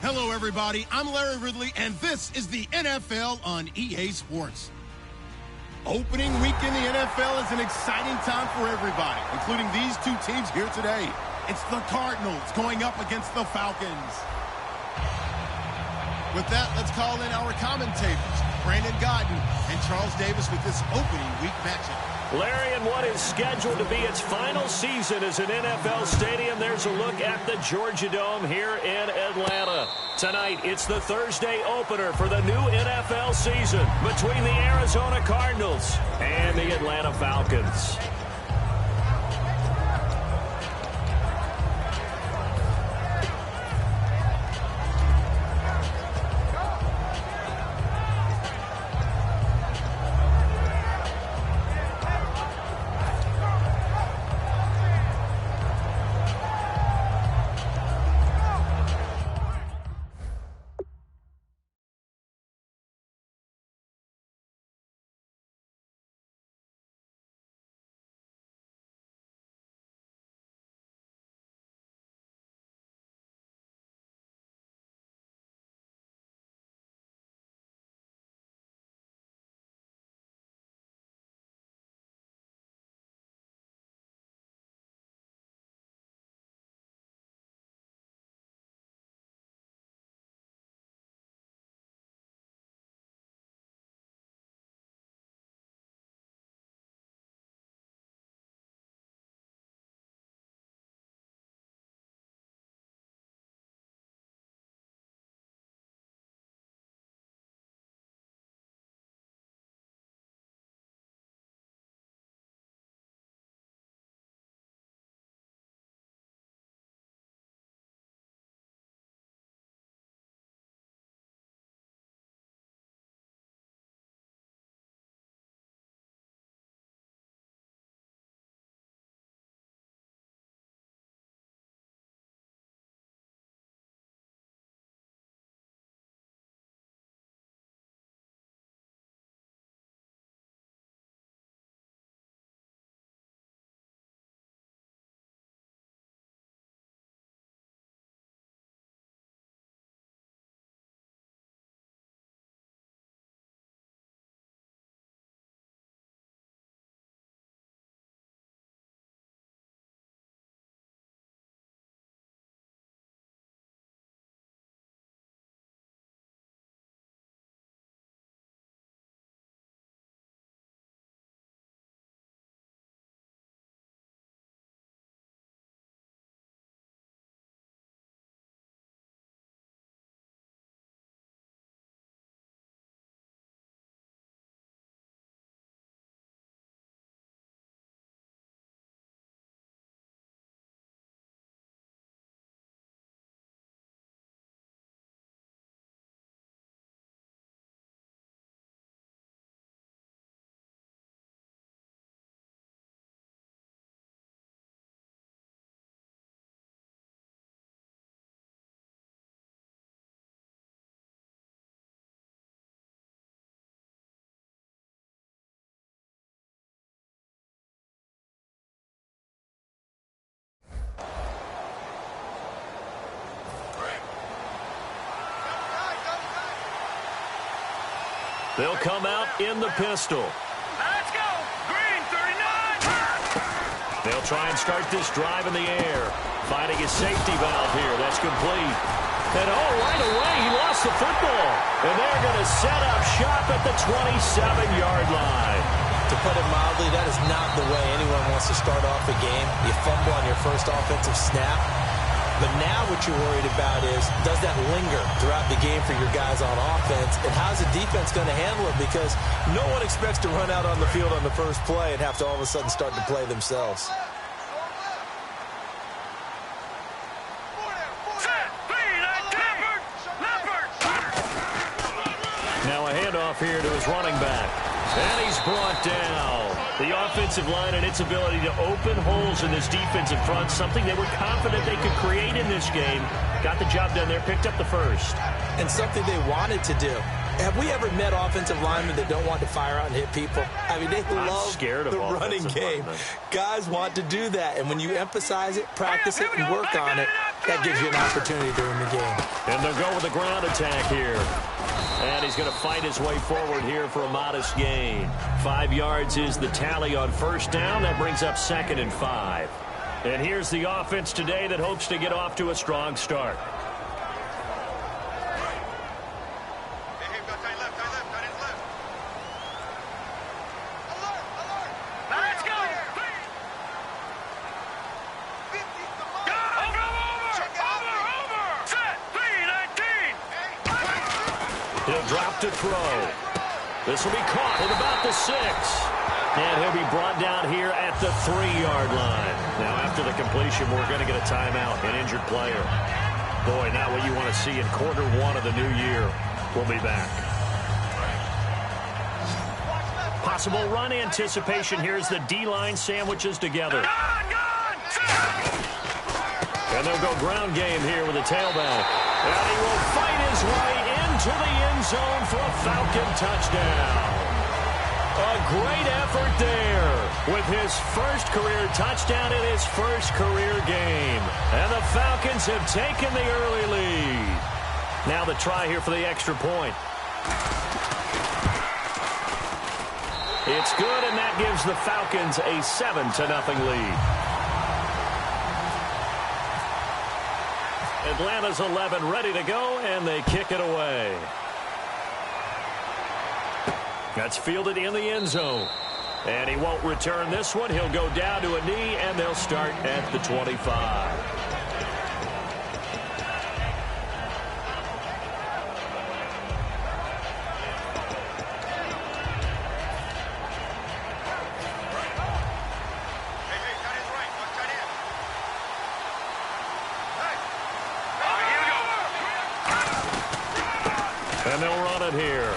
Hello, everybody. I'm Larry Ridley, and this is the NFL on EA Sports. Opening week in the NFL is an exciting time for everybody, including these two teams here today. It's the Cardinals going up against the Falcons. With that, let's call in our commentators, Brandon Godden and Charles Davis, with this opening week matchup. Larry, in what is scheduled to be its final season as an NFL stadium, there's a look at the Georgia Dome here in Atlanta. Tonight, it's the Thursday opener for the new NFL season between the Arizona Cardinals and the Atlanta Falcons. They'll come out in the pistol. Let's go. Green, 39. They'll try and start this drive in the air. Finding his safety valve here. That's complete. And right away, he lost the football. And they're going to set up shop at the 27-yard line. To put it mildly, that is not the way anyone wants to start off a game. You fumble on your first offensive snap. But now what you're worried about is, does that linger throughout the game for your guys on offense? And how's the defense going to handle it? Because no one expects to run out on the field on the first play and have to all of a sudden start to play themselves. Now a handoff here to his running back. And he's brought down. The offensive line and its ability to open holes in this defensive front, something they were confident they could create in this game. Got the job done there, picked up the first. And something they wanted to do. Have we ever met offensive linemen that don't want to fire out and hit people? I mean, they love the running game. Guys want to do that. And when you emphasize it, practice it, and work on it, that gives you an opportunity to win the game. And they'll go with the ground attack here. And he's going to fight his way forward here for a modest gain. 5 yards is the tally on first down. That brings up 2nd and 5. And here's the offense today that hopes to get off to a strong start. He'll drop to throw. This will be caught at about the 6. And he'll be brought down here at the 3-yard line. Now, after the completion, we're going to get a timeout, an injured player. Boy, not what you want to see in quarter 1 of the new year. We'll be back. Possible run anticipation. Here's the D-line sandwiches together. And they'll go ground game here with a tailback. And he will fight his way into the end zone for a Falcon touchdown. A great effort there with his first career touchdown in his first career game. And the Falcons have taken the early lead. Now the try here for the extra point. It's good, and that gives the Falcons a 7-0 lead. Atlanta's 11 ready to go, and they kick it away. That's fielded in the end zone. And he won't return this one. He'll go down to a knee, and they'll start at the 25. And they'll run it here.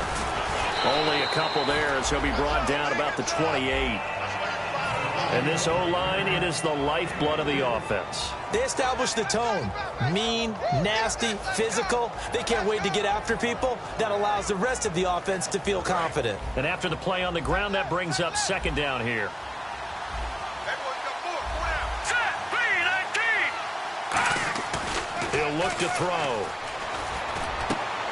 Only a couple there as he'll be brought down about the 28. And this O-line, it is the lifeblood of the offense. They establish the tone. Mean, nasty, physical. They can't wait to get after people. That allows the rest of the offense to feel confident. And after the play on the ground, that brings up 2nd down here. He'll look to throw.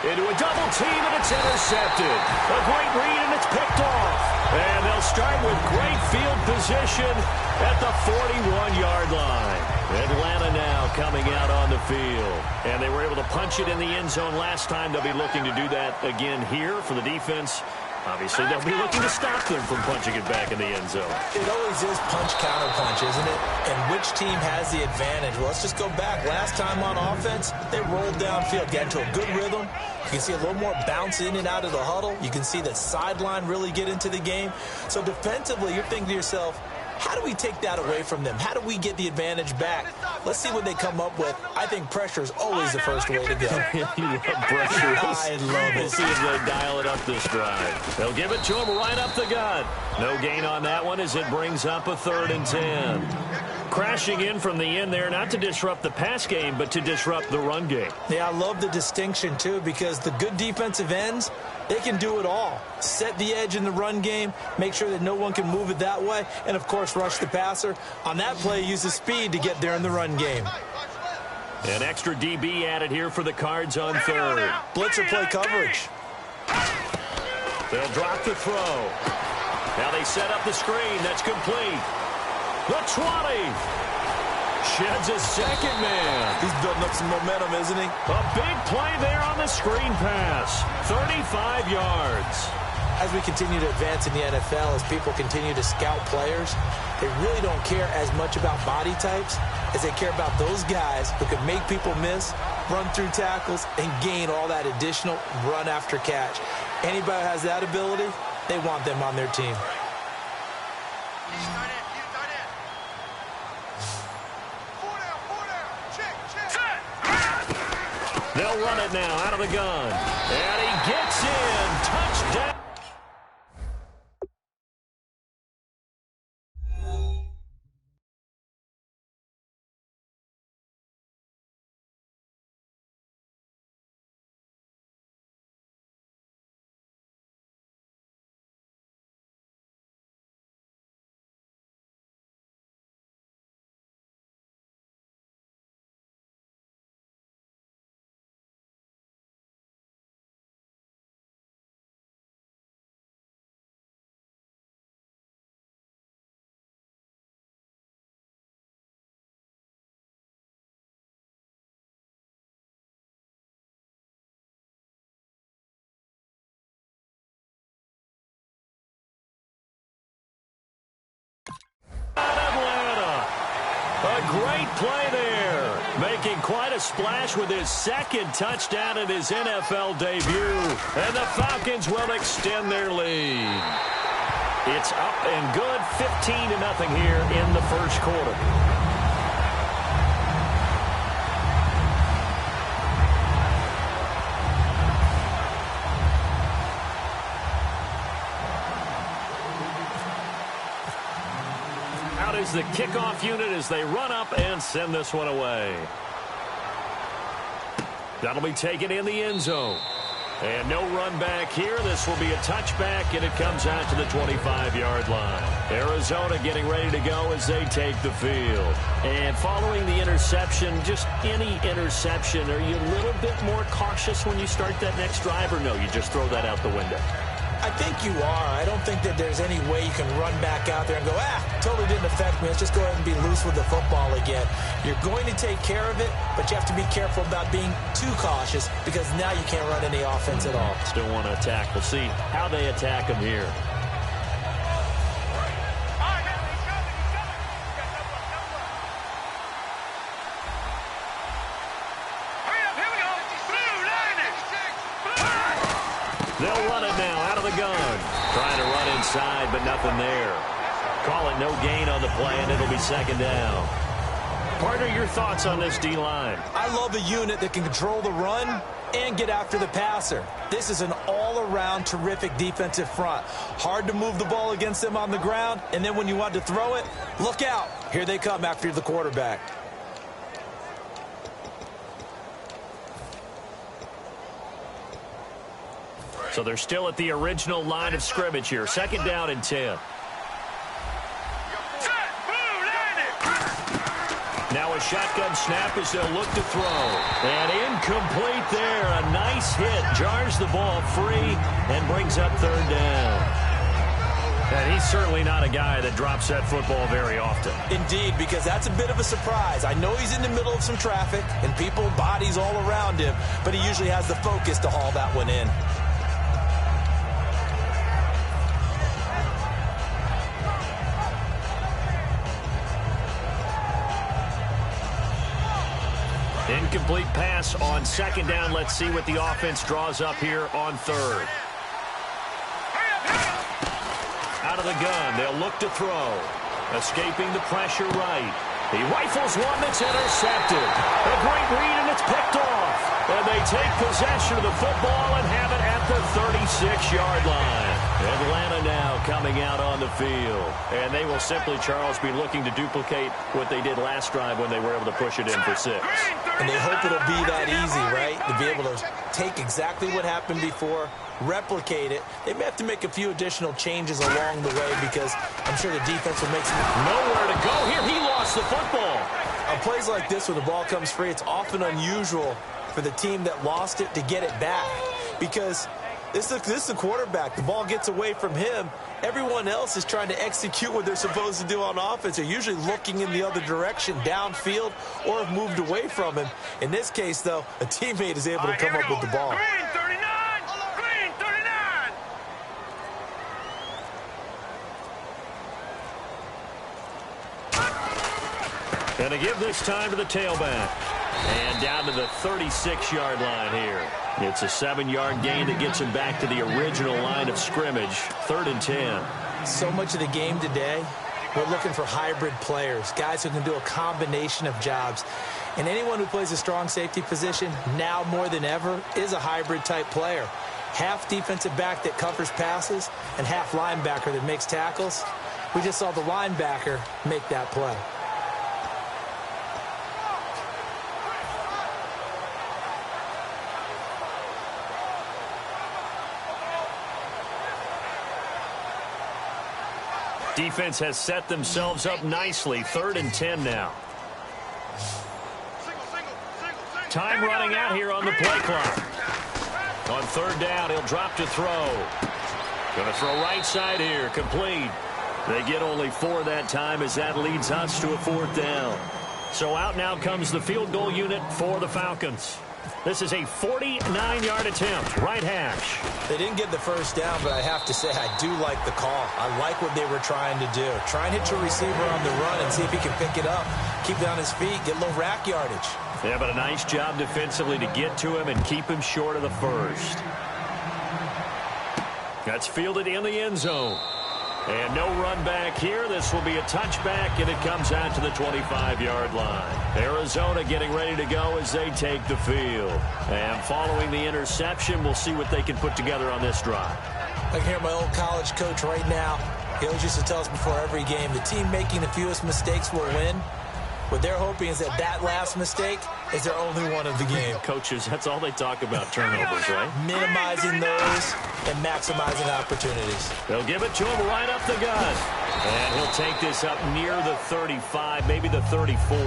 Into a double team, and it's intercepted. A great read, and it's picked off. And they'll start with great field position at the 41-yard line. Atlanta now coming out on the field. And they were able to punch it in the end zone last time. They'll be looking to do that again here for the defense. Obviously, they'll be looking to stop them from punching it back in the end zone. It always is punch-counter-punch, isn't it? And which team has the advantage? Well, let's just go back. Last time on offense, they rolled downfield, got into a good rhythm. You can see a little more bounce in and out of the huddle. You can see that sideline really get into the game. So defensively, you're thinking to yourself, how do we take that away from them? How do we get the advantage back? Let's see what they come up with. I think pressure is always the first way to go. You love pressure. I love it. We'll see if they dial it up this drive. They'll give it to him right up the gut. No gain on that one as it brings up a 3rd and 10. Crashing in from the end there, not to disrupt the pass game, but to disrupt the run game. Yeah, I love the distinction, too, because the good defensive ends, they can do it all. Set the edge in the run game, make sure that no one can move it that way, and, of course, rush the passer. On that play, use the speed to get there in the run game. An extra DB added here for the Cards on 3rd. Blitzer play coverage. They'll drop the throw. Now they set up the screen. That's complete. The 20. Sheds a second man. He's building up some momentum, isn't he? A big play there on the screen pass. 35 yards. As we continue to advance in the NFL, as people continue to scout players, they really don't care as much about body types as they care about those guys who can make people miss, run through tackles, and gain all that additional run after catch. Anybody who has that ability, they want them on their team. They'll run it now out of the gun. And he gets in. Touchdown. great play there. Making quite a splash with his second touchdown in his NFL debut. And the Falcons will extend their lead. It's up and good, 15-0 here in the first quarter. Out is the kickoff unit as they run up and send this one away. That'll be taken in the end zone. And no run back here. This will be a touchback, and it comes out to the 25-yard line. Arizona getting ready to go as they take the field. And following the interception, just any interception, are you a little bit more cautious when you start that next drive, or no, you just throw that out the window? I think you are. I don't think that there's any way you can run back out there and go, totally didn't affect me. Let's just go ahead and be loose with the football again. You're going to take care of it, but you have to be careful about being too cautious because now you can't run any offense at all. Still want to attack. We'll see how they attack him here. They'll run it now out of the gun. Trying to run inside, but nothing there. Call it no gain on the play, and it'll be second down. Partner, your thoughts on this D-line? I love a unit that can control the run and get after the passer. This is an all-around terrific defensive front. Hard to move the ball against them on the ground, and then when you want to throw it, look out. Here they come after the quarterback. So they're still at the original line of scrimmage here. Second down and 10. Now a shotgun snap as they'll look to throw. And incomplete there. A nice hit. Jars the ball free and brings up third down. And he's certainly not a guy that drops that football very often. Indeed, because that's a bit of a surprise. I know he's in the middle of some traffic and people, bodies all around him, but he usually has the focus to haul that one in. Incomplete pass on second down. Let's see what the offense draws up here on third. Out of the gun. They'll look to throw. Escaping the pressure right. He rifles one that's intercepted. A great read, and it's picked off. And they take possession of the football and have it at the 36-yard line. Atlanta now coming out on the field. And they will simply, Charles, be looking to duplicate what they did last drive when they were able to push it in for 6. And they hope it'll be that easy, right? To be able to take exactly what happened before, replicate it. They may have to make a few additional changes along the way because I'm sure the defense will make some... Nowhere to go here. He lost the football. On plays like this when the ball comes free, it's often unusual for the team that lost it to get it back because this is the quarterback. The ball gets away from him. Everyone else is trying to execute what they're supposed to do on offense. They're usually looking in the other direction, downfield, or have moved away from him. In this case, though, a teammate is able to come up with the ball. Green 39! Green 39! And to give this time to the tailback. And down to the 36-yard line here. It's a 7-yard gain that gets him back to the original line of scrimmage. 3rd and 10. So much of the game today, we're looking for hybrid players, guys who can do a combination of jobs. And anyone who plays a strong safety position, now more than ever, is a hybrid-type player. Half defensive back that covers passes and half linebacker that makes tackles. We just saw the linebacker make that play. Defense has set themselves up nicely. 3rd and 10 now. Time running out here on the play clock. On 3rd down, he'll drop to throw. Going to throw right side here. Complete. They get only 4 that time as that leads us to a 4th down. So out now comes the field goal unit for the Falcons. This is a 49-yard attempt, right hash. They didn't get the first down, but I have to say I do like the call. I like what they were trying to do. Try and hit your receiver on the run and see if he can pick it up. Keep it on his feet, get a little rack yardage. Yeah, but a nice job defensively to get to him and keep him short of the first. That's fielded in the end zone. And no run back here. This will be a touchback, and it comes out to the 25-yard line. Arizona getting ready to go as they take the field. And following the interception, we'll see what they can put together on this drive. I can hear my old college coach right now. He always used to tell us before every game, the team making the fewest mistakes will win. What they're hoping is that last mistake is their only one of the game. Coaches, that's all they talk about, turnovers, right? Minimizing those and maximizing opportunities. They'll give it to him right up the gut. And he'll take this up near the 35, maybe the 34.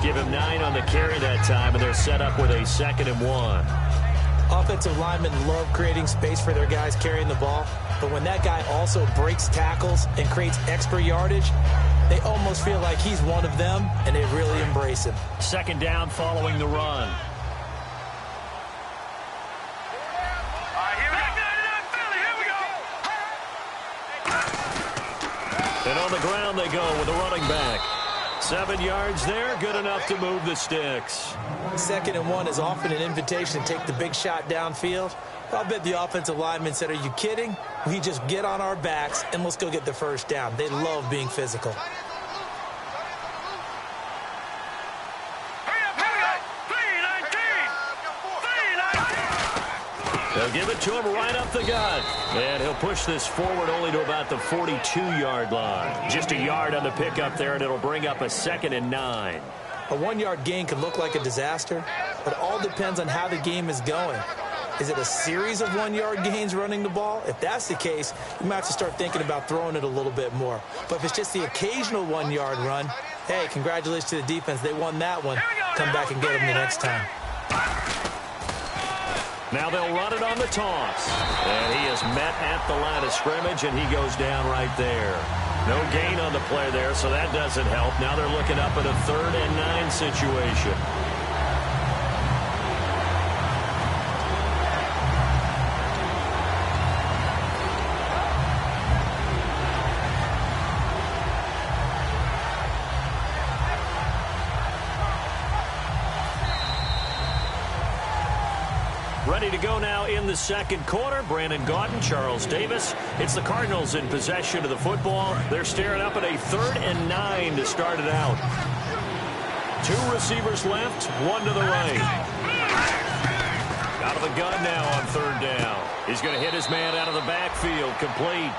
Give him 9 on the carry that time, and they're set up with a 2nd and 1. Offensive linemen love creating space for their guys carrying the ball, but when that guy also breaks tackles and creates extra yardage, they almost feel like he's one of them, and they really embrace him. 2nd down following the run. And on the ground they go with a running back. 7 yards there, good enough to move the sticks. 2nd and 1 is often an invitation to take the big shot downfield. I'll bet the offensive lineman said, are you kidding? We just get on our backs and let's go get the first down. They love being physical. They'll give it to him right up the gut. And he'll push this forward only to about the 42-yard line. Just a yard on the pickup there, and it'll bring up a 2nd and 9. A 1-yard gain can look like a disaster, but it all depends on how the game is going. Is it a series of 1-yard gains running the ball? If that's the case, you might have to start thinking about throwing it a little bit more. But if it's just the occasional 1-yard run, hey, congratulations to the defense. They won that one. Come back and get them the next time. Now they'll run it on the toss. And he is met at the line of scrimmage, and he goes down right there. No gain on the play there, so that doesn't help. Now they're looking up at a 3rd and 9 situation. Ready to go now in the 2nd quarter. Brandon Gaudin, Charles Davis. It's the Cardinals in possession of the football. They're staring up at a 3rd and 9 to start it out. 2 receivers left, 1 to the right. Out of the gun now on 3rd down. He's going to hit his man out of the backfield, complete.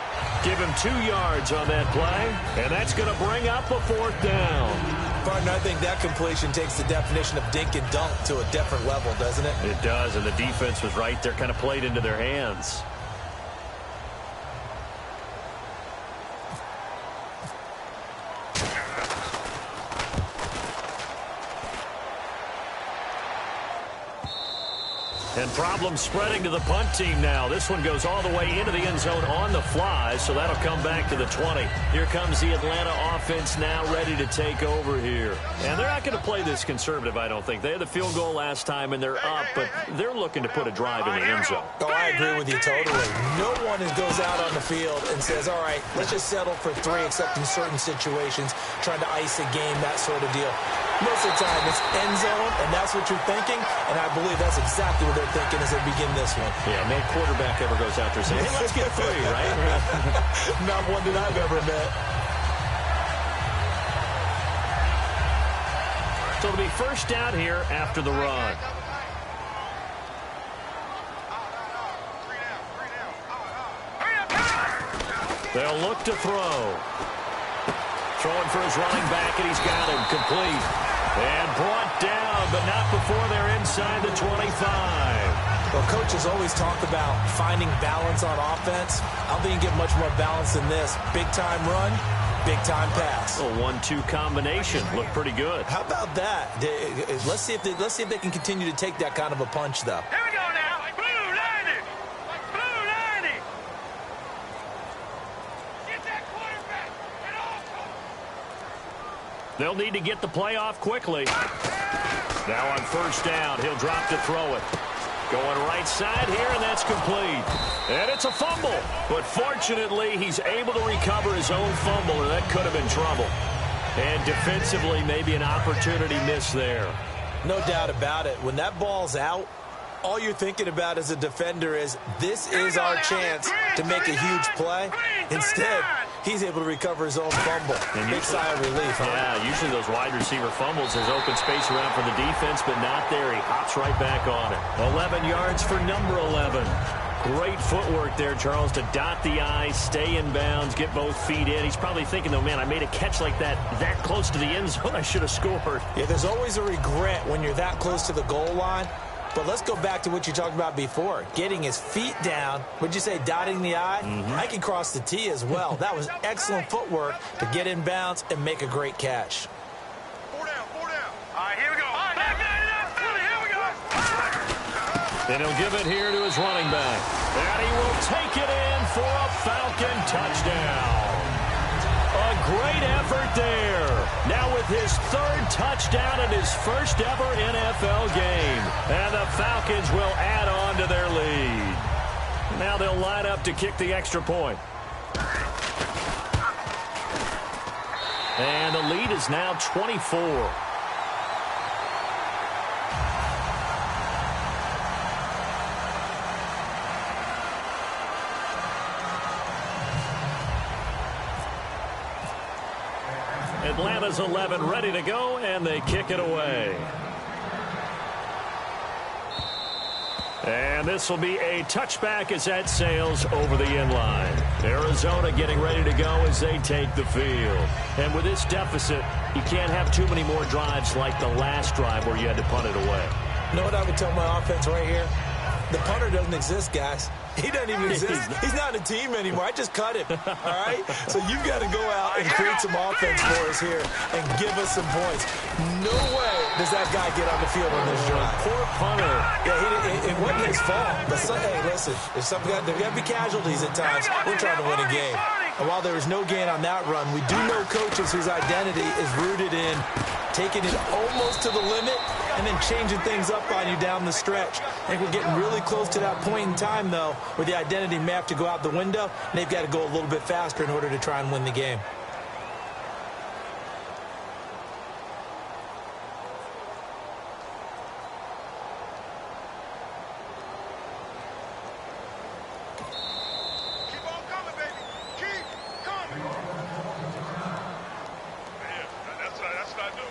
Give him 2 yards on that play, and that's going to bring up a 4th down. Partner, I think that completion takes the definition of dink and dunk to a different level, doesn't it? It does, and the defense was right there, kind of played into their hands. And problems spreading to the punt team now. This one goes all the way into the end zone on the fly, so that'll come back to the 20. Here comes the Atlanta offense now ready to take over here. And they're not going to play this conservative, I don't think. They had the field goal last time, and they're up, but they're looking to put a drive in the end zone. Oh, I agree with you totally. No one goes out on the field and says, all right, let's just settle for 3, except in certain situations, trying to ice a game, that sort of deal. Most of the time, it's end zone, and that's what you're thinking, and I believe that's exactly what they're thinking as they begin this one. Yeah, no quarterback ever goes out there saying, hey, let's get 3, right? Not one that I've ever met. So it'll be 1st down here after the run. They'll look to throw. Throwing for his running back, and he's got him complete. And brought down, but not before they're inside the 25. Well, coaches always talk about finding balance on offense. I don't think you get much more balance than this. Big-time run, big-time pass. A 1-2 combination. Looked pretty good. How about that? Let's see if they can continue to take that kind of a punch, though. Here we go now. Blue 90. Blue 90. Get that quarterback. Get off. They'll need to get the play off quickly. Now on first down, he'll drop to throw it. Going right side here, and that's complete. And it's a fumble. But fortunately, he's able to recover his own fumble, or that could have been trouble. And defensively, maybe an opportunity missed there. No doubt about it. When that ball's out, all you're thinking about as a defender is, this is our chance to make a huge play. Instead, he's able to recover his own fumble. And big sigh of relief, huh? Yeah, usually those wide receiver fumbles, there's open space around for the defense, but not there. He hops right back on it. 11 yards for number 11. Great footwork there, Charles, to dot the I, stay in bounds, get both feet in. He's probably thinking, though, man, I made a catch like that close to the end zone. I should have scored. Yeah, there's always a regret when you're that close to the goal line. But let's go back to what you talked about before. Getting his feet down. Would you say dotting the I? I can cross the T as well. That was excellent footwork to get in bounds and make a great catch. 4 down, 4 down. All right, here we go. All right, here we go. And he'll give it here to his running back. And he will take it in for a Falcon touchdown. A great effort there. Now with his third touchdown in his first ever NFL game. And the Falcons will add on to their lead. Now they'll line up to kick the extra point. And the lead is now 24. Atlanta's 11 ready to go, and they kick it away. And this will be a touchback as that sails over the end line. Arizona getting ready to go as they take the field. And with this deficit, you can't have too many more drives like the last drive where you had to punt it away. You know what I would tell my offense right here? The punter doesn't exist, guys. He doesn't even exist. He's not a team anymore. I just cut him, all right? So you've got to go out and create some offense for us here and give us some points. No way does that guy get on the field on this drive. Poor punter. Yeah, it wasn't his fault. But hey, listen, if there got to be casualties at times. We're trying to win a game. And while there was no gain on that run, we do know coaches whose identity is rooted in taking it almost to the limit and then changing things up on you down the stretch. I think we're getting really close to that point in time, though, where the identity may have to go out the window, and they've got to go a little bit faster in order to try and win the game. Keep on coming, baby. Keep coming. Yeah, that's what I do.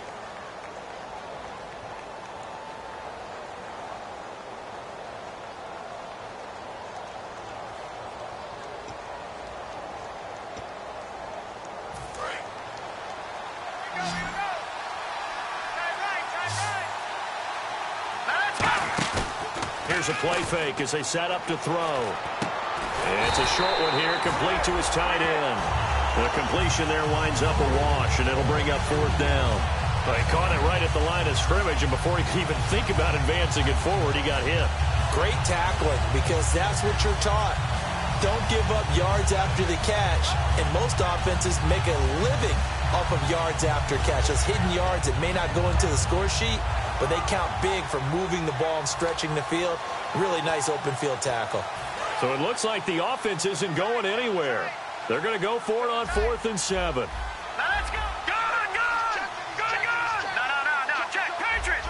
Here's a play fake as they set up to throw. It's a short one here, complete to his tight end. The completion there winds up a wash, and it'll bring up fourth down. He caught it right at the line of scrimmage, and before he could even think about advancing it forward, he got hit. Great tackling, because that's what you're taught. Don't give up yards after the catch, and most offenses make a living off of yards after catch. Those hidden yards that may not go into the score sheet, but they count big for moving the ball and stretching the field. Really nice open field tackle. So it looks like the offense isn't going anywhere. They're going to go for it on 4th and 7. Now let's go. Gun! No. Check. Patriots!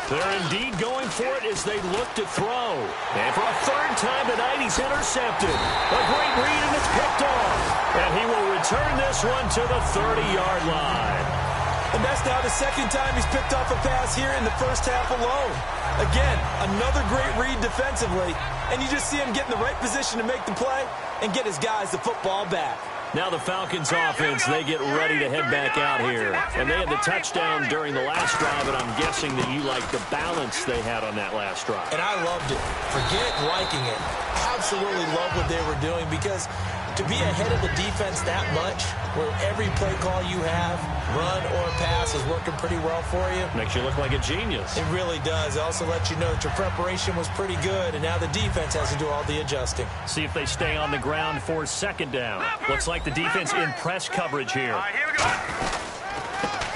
They're indeed going for it as they look to throw. And for a third time tonight, he's intercepted. A great read, and it's picked off. And he will return this one to the 30-yard line. And that's now the second time he's picked off a pass here in the first half alone. Again, another great read defensively, and you just see him get in the right position to make the play and get his guys the football back. Now the Falcons offense, they get ready to head back out here. And they had the touchdown during the last drive, and I'm guessing that you like the balance they had on that last drive. And I loved it. Forget liking it. Absolutely love what they were doing, because to be ahead of the defense that much, where every play call you have, run or pass, is working pretty well for you. Makes you look like a genius. It really does. It also lets you know that your preparation was pretty good, and now the defense has to do all the adjusting. See if they stay on the ground for second down. Looks like the defense in press coverage here. All right, here we go.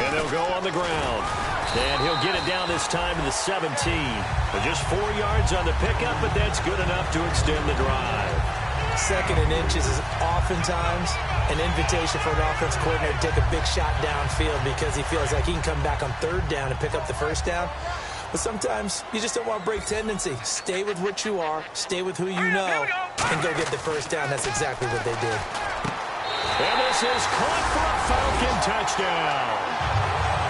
And they'll go on the ground. And he'll get it down this time to the 17. But just 4 yards on the pickup, but that's good enough to extend the drive. 2nd and inches is oftentimes an invitation for an offense coordinator to take a big shot downfield because he feels like he can come back on 3rd down and pick up the 1st down. But sometimes you just don't want to break tendency. Stay with what you are, stay with who you know, and go get the 1st down. That's exactly what they did. And this is caught for a Falcon touchdown.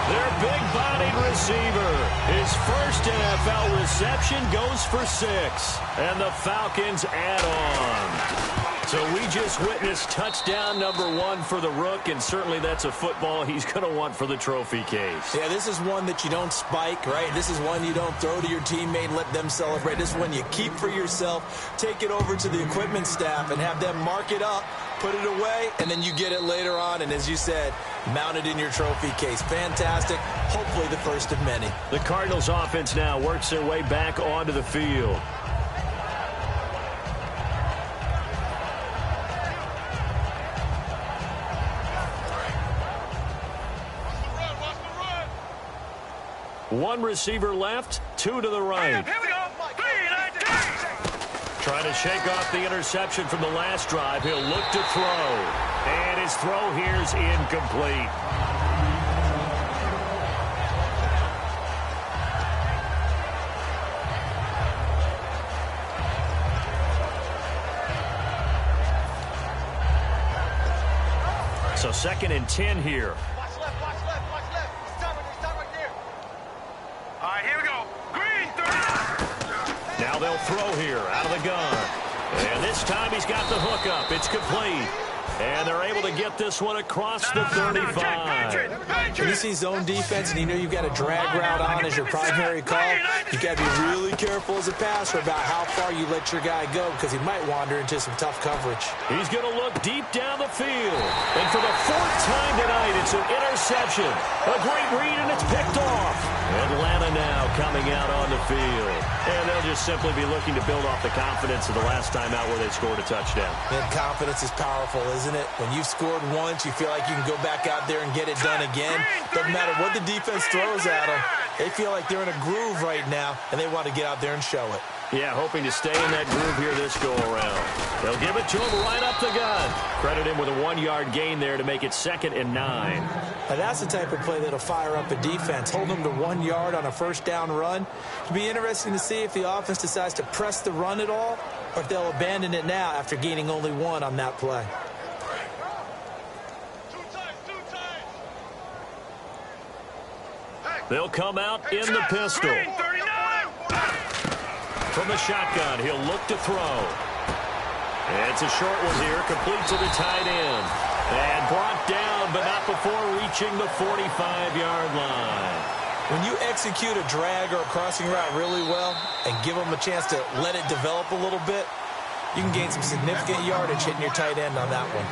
Their big-bodied receiver. His first NFL reception goes for 6. And the Falcons add on. So we just witnessed touchdown number 1 for the Rook, and certainly that's a football he's going to want for the trophy case. Yeah, this is one that you don't spike, right? This is one you don't throw to your teammate and let them celebrate. This is one you keep for yourself, take it over to the equipment staff, and have them mark it up, put it away, and then you get it later on, and as you said, mount it in your trophy case. Fantastic. Hopefully the first of many. The Cardinals offense now works their way back onto the field. One receiver left, 2 to the right. Here we go. Trying to shake off the interception from the last drive. He'll look to throw. And his throw here's incomplete. So 2nd and 10 here. Watch left, watch left, watch left. Stop right there. All right, here we go. Green, 30. Now they'll throw here out of the gun. And this time he's got the hook up. It's complete. And they're able to get this one across the 35. When you see zone defense and you know you've got a drag route on as your primary call, you've got to be really careful as a passer about how far you let your guy go because he might wander into some tough coverage. He's going to look deep down the field. And for the 4th time tonight, it's an interception. A great read, and it's picked off. Atlanta now coming out on the field. And they'll just simply be looking to build off the confidence of the last time out where they scored a touchdown. And confidence is powerful, isn't it? When you've scored once, you feel like you can go back out there and get it done again. Doesn't matter what the defense throws at them. They feel like they're in a groove right now, and they want to get out there and show it. Yeah, hoping to stay in that groove here this go-around. They'll give it to him right up the gun. Credit him with a 1-yard gain there to make it 2nd and 9. Now that's the type of play that'll fire up a defense. Hold them to 1 yard on a 1st down run. It'll be interesting to see if the offense decides to press the run at all or if they'll abandon it now after gaining only 1 on that play. They'll come out in the pistol. From the shotgun, he'll look to throw. It's a short one here, complete to the tight end. And brought down, but not before reaching the 45-yard line. When you execute a drag or a crossing route really well and give them a chance to let it develop a little bit, you can gain some significant yardage hitting your tight end on that one.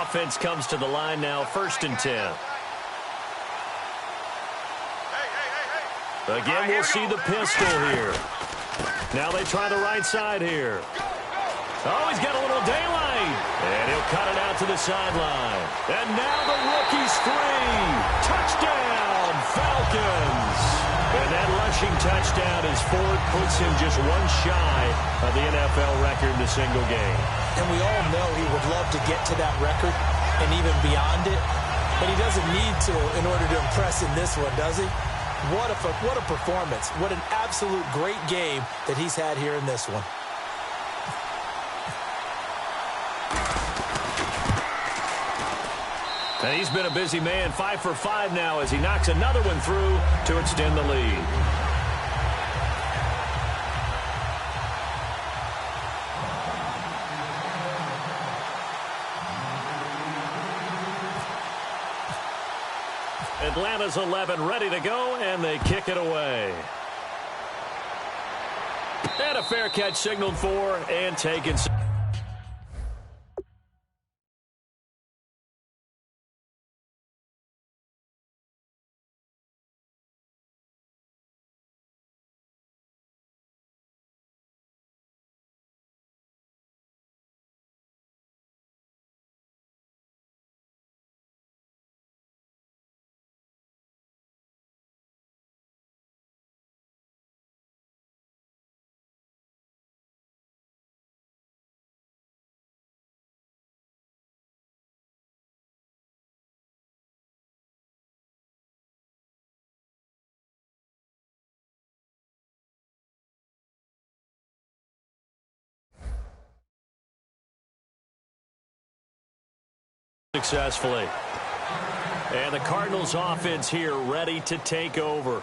Offense comes to the line now, 1st and 10. Again, we'll see the pistol here. Now they try the right side here. Oh, he's got a little daylight. And he'll cut it out to the sideline. And now the rookie's free. Touchdown, Falcons. And that rushing touchdown is 4. Puts him just 1 shy of the NFL record in a single game. And we all know he would love to get to that record and even beyond it. But he doesn't need to in order to impress in this one, does he? What a performance. What an absolute great game that he's had here in this one. And he's been a busy man, 5 for 5 now as he knocks another one through to extend the lead. Atlanta's 11 ready to go, and they kick it away. And a fair catch signaled for and taken. successfully. And the Cardinals offense here ready to take over.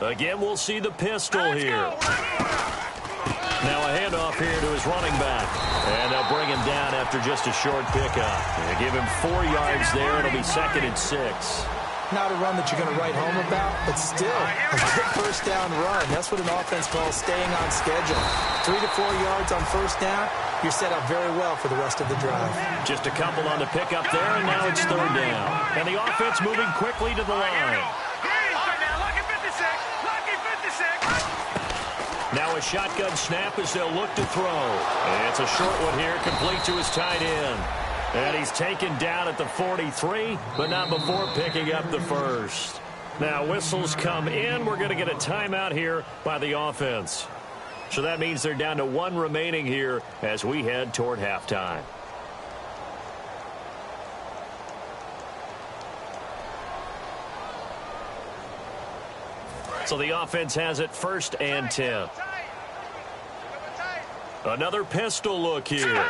Again, we'll see the pistol here. Now a handoff here to his running back. And they'll bring him down after just a short pickup. They give him 4 yards there. It'll be 2nd and 6. Not a run that you're going to write home about, but still a good first down run. That's what an offense calls staying on schedule. 3 to 4 yards on first down. You're set up very well for the rest of the drive. Just a couple on the pickup there, and now it's 3rd down. And the offense moving quickly to the line. Now a shotgun snap as they'll look to throw. And it's a short one here, complete to his tight end. And he's taken down at the 43, but not before picking up the first. Now whistles come in. We're going to get a timeout here by the offense. So that means they're down to 1 remaining here as we head toward halftime. So the offense has it 1st and 10. Another pistol look here.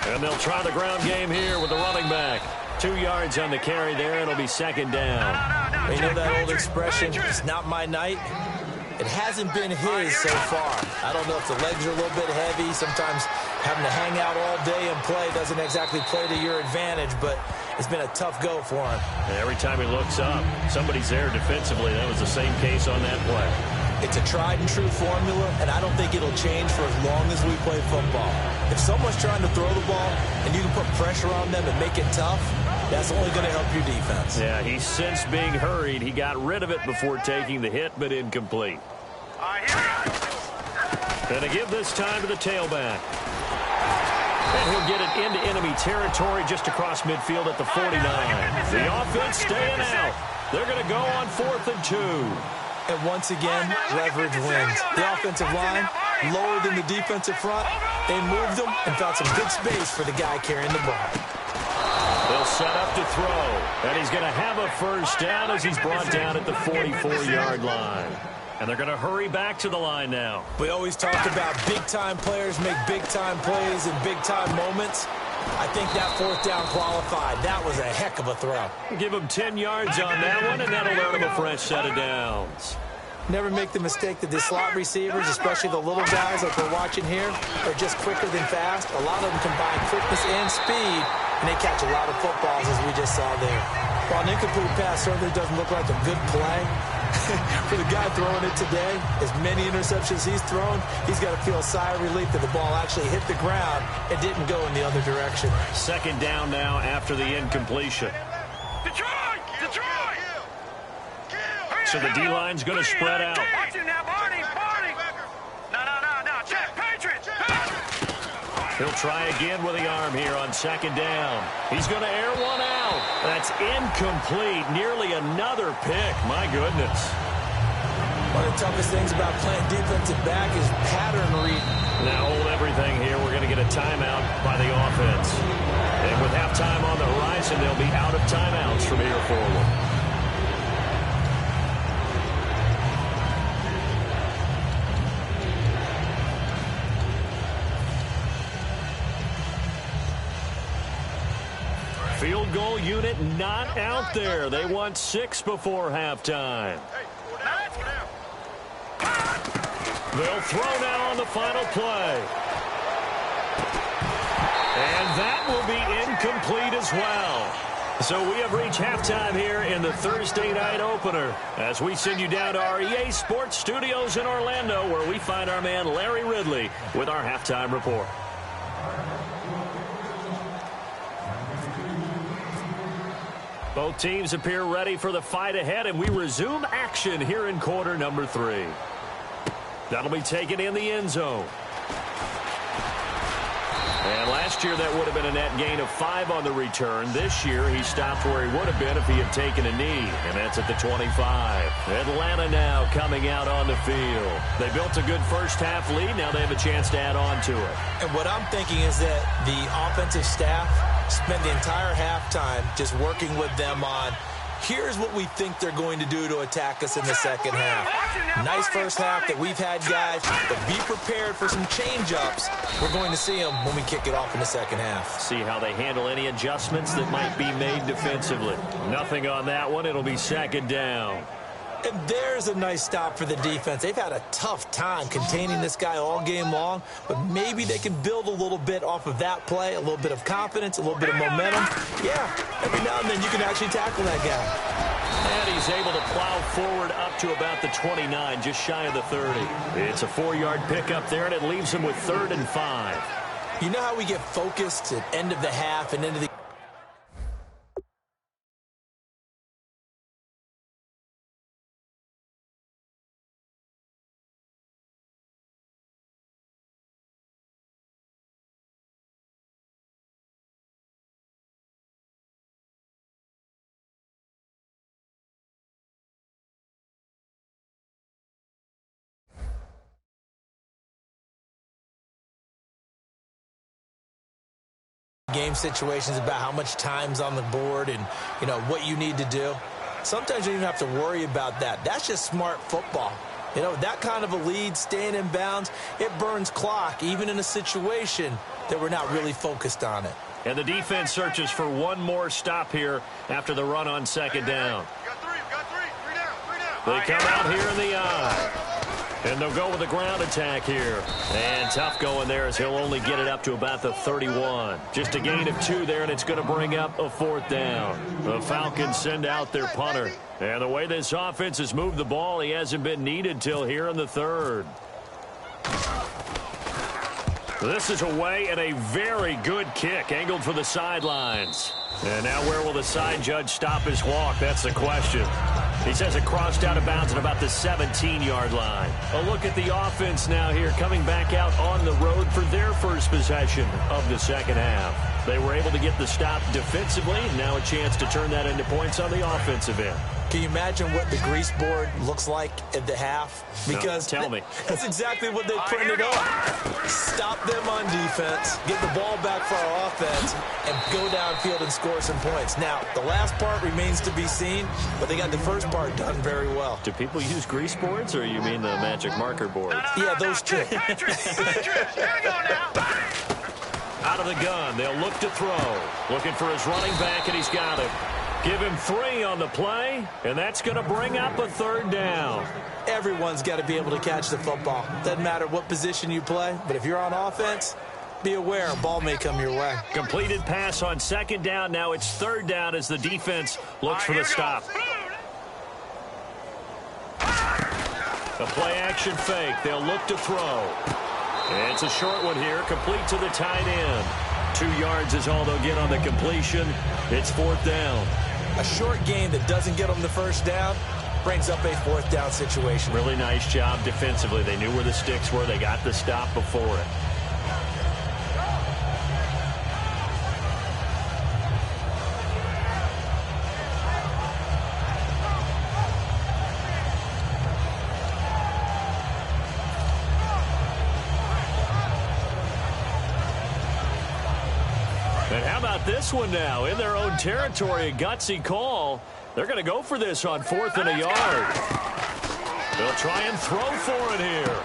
And they'll try the ground game here with the running back. 2 yards on the carry there. It'll be 2nd down. You know that old expression, it's not my night? It hasn't been his so far. I don't know if the legs are a little bit heavy. Sometimes having to hang out all day and play doesn't exactly play to your advantage, but it's been a tough go for him. And every time he looks up, somebody's there defensively. That was the same case on that play. It's a tried and true formula, and I don't think it'll change for as long as we play football. If someone's trying to throw the ball and you can put pressure on them and make it tough, that's only going to help your defense. Yeah, he's since being hurried. He got rid of it before taking the hit, but incomplete. And to give this time to the tailback. And he'll get it into enemy territory just across midfield at the 49. The offense staying out. They're going to go on 4th and 2. And once again, leverage wins. The offensive line, lower than the defensive front. They moved them and found some good space for the guy carrying the ball. They'll set up to throw. And he's going to have a first down as he's brought down at the 44-yard line. And they're going to hurry back to the line now. We always talk about big-time players make big-time plays in big-time moments. I think that 4th down qualified. That was a heck of a throw. Give him 10 yards on that one, and that'll earn him a fresh set of downs. Never make the mistake that the slot receivers, especially the little guys like we're watching here, are just quicker than fast. A lot of them combine quickness and speed, and they catch a lot of footballs, as we just saw there. While an incomplete pass certainly doesn't look like a good play, for the guy throwing it today, as many interceptions he's thrown, he's got to feel a sigh of relief that the ball actually hit the ground and didn't go in the other direction. 2nd down now after the incompletion. So the D-line's going to spread out. He'll try again with the arm here on 2nd down. He's going to air one out. That's incomplete. Nearly another pick. My goodness. One of the toughest things about playing defensive back is pattern reading. Now hold everything here. We're going to get a timeout by the offense. And with halftime on the horizon, they'll be out of timeouts from here forward. Field goal unit not out there. They want 6 before halftime. They'll throw now on the final play. And that will be incomplete as well. So we have reached halftime here in the Thursday night opener as we send you down to our EA Sports Studios in Orlando, where we find our man Larry Ridley with our halftime report. Both teams appear ready for the fight ahead, and we resume action here in quarter number 3. That'll be taken in the end zone. And last year, that would have been a net gain of 5 on the return. This year, he stopped where he would have been if he had taken a knee, and that's at the 25. Atlanta now coming out on the field. They built a good first-half lead. Now they have a chance to add on to it. And what I'm thinking is that the offensive staff spent the entire halftime just working with them on, here's what we think they're going to do to attack us in the second half. Nice first half that we've had, guys, but be prepared for some change-ups. We're going to see them when we kick it off in the second half. See how they handle any adjustments that might be made defensively. Nothing on that one. It'll be second down. And there's a nice stop for the defense. They've had a tough time containing this guy all game long, but maybe they can build a little bit off of that play, a little bit of confidence, a little bit of momentum. Yeah, every now and then you can actually tackle that guy. And he's able to plow forward up to about the 29, just shy of the 30. It's a 4-yard pickup there, and it leaves him with 3rd and 5. You know how we get focused at end of the half and into the game situations about how much time's on the board and, you know, what you need to do. Sometimes you don't even have to worry about that. That's just smart football. You know, that kind of a lead, staying in bounds, it burns clock, even in a situation that we're not really focused on it. And the defense searches for one more stop here after the run on second down. Got three down. They come out here in the eye. And they'll go with a ground attack here. And tough going there as he'll only get it up to about the 31. Just a gain of 2 there, and it's going to bring up a 4th down. The Falcons send out their punter. And the way this offense has moved the ball, he hasn't been needed till here in the 3rd. This is away and a very good kick, angled for the sidelines. And now where will the side judge stop his walk? That's the question. He says it crossed out of bounds at about the 17-yard line. A look at the offense now here, coming back out on the road for their first possession of the second half. They were able to get the stop defensively, and now a chance to turn that into points on the offensive end. Can you imagine what the grease board looks like at the half? Because no, tell me. That's exactly what they printed up. Stop them on defense, get the ball back for our offense, and go downfield and score some points. Now, the last part remains to be seen, but they got the first part done very well. Do people use grease boards, or you mean the magic marker boards? Yeah, those two. Patrick, here we go now. Out of the gun, they'll look to throw. Looking for his running back, and he's got him. Give him 3 on the play, and that's going to bring up a 3rd down. Everyone's got to be able to catch the football. Doesn't matter what position you play, but if you're on offense, be aware a ball may come your way. Completed pass on second down. Now it's 3rd down as the defense looks for the stop. A play-action fake. They'll look to throw. It's a short one here, complete to the tight end. 2 yards is all they'll get on the completion. It's 4th down. A short gain that doesn't get them the first down brings up a 4th down situation. Really nice job defensively. They knew where the sticks were. They got the stop before it. And how about this one now? In their own territory, a gutsy call. They're going to go for this on 4th and a yard. They'll try and throw for it here.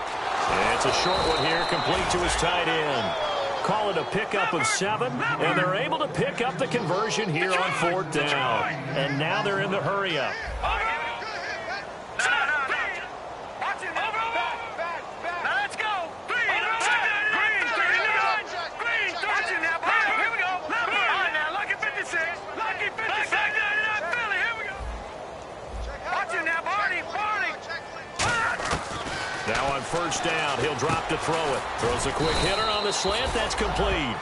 And it's a short one here, complete to his tight end. Call it a pickup of 7, and they're able to pick up the conversion here on 4th down. And now they're in the hurry-up. Now on 1st down, he'll drop to throw it. Throws a quick hitter on the slant. That's complete.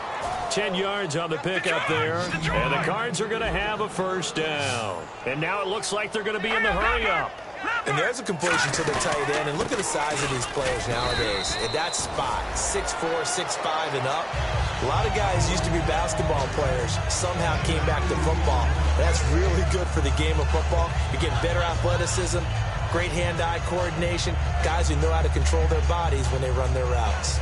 10 yards on the pickup there. And the Cards are going to have a 1st down. And now it looks like they're going to be in the hurry-up. And there's a completion to the tight end. And look at the size of these players nowadays. At that spot, 6'4", 6'5", and up. A lot of guys used to be basketball players, somehow came back to football. That's really good for the game of football. You're getting better athleticism, great hand-eye coordination, guys who know how to control their bodies when they run their routes.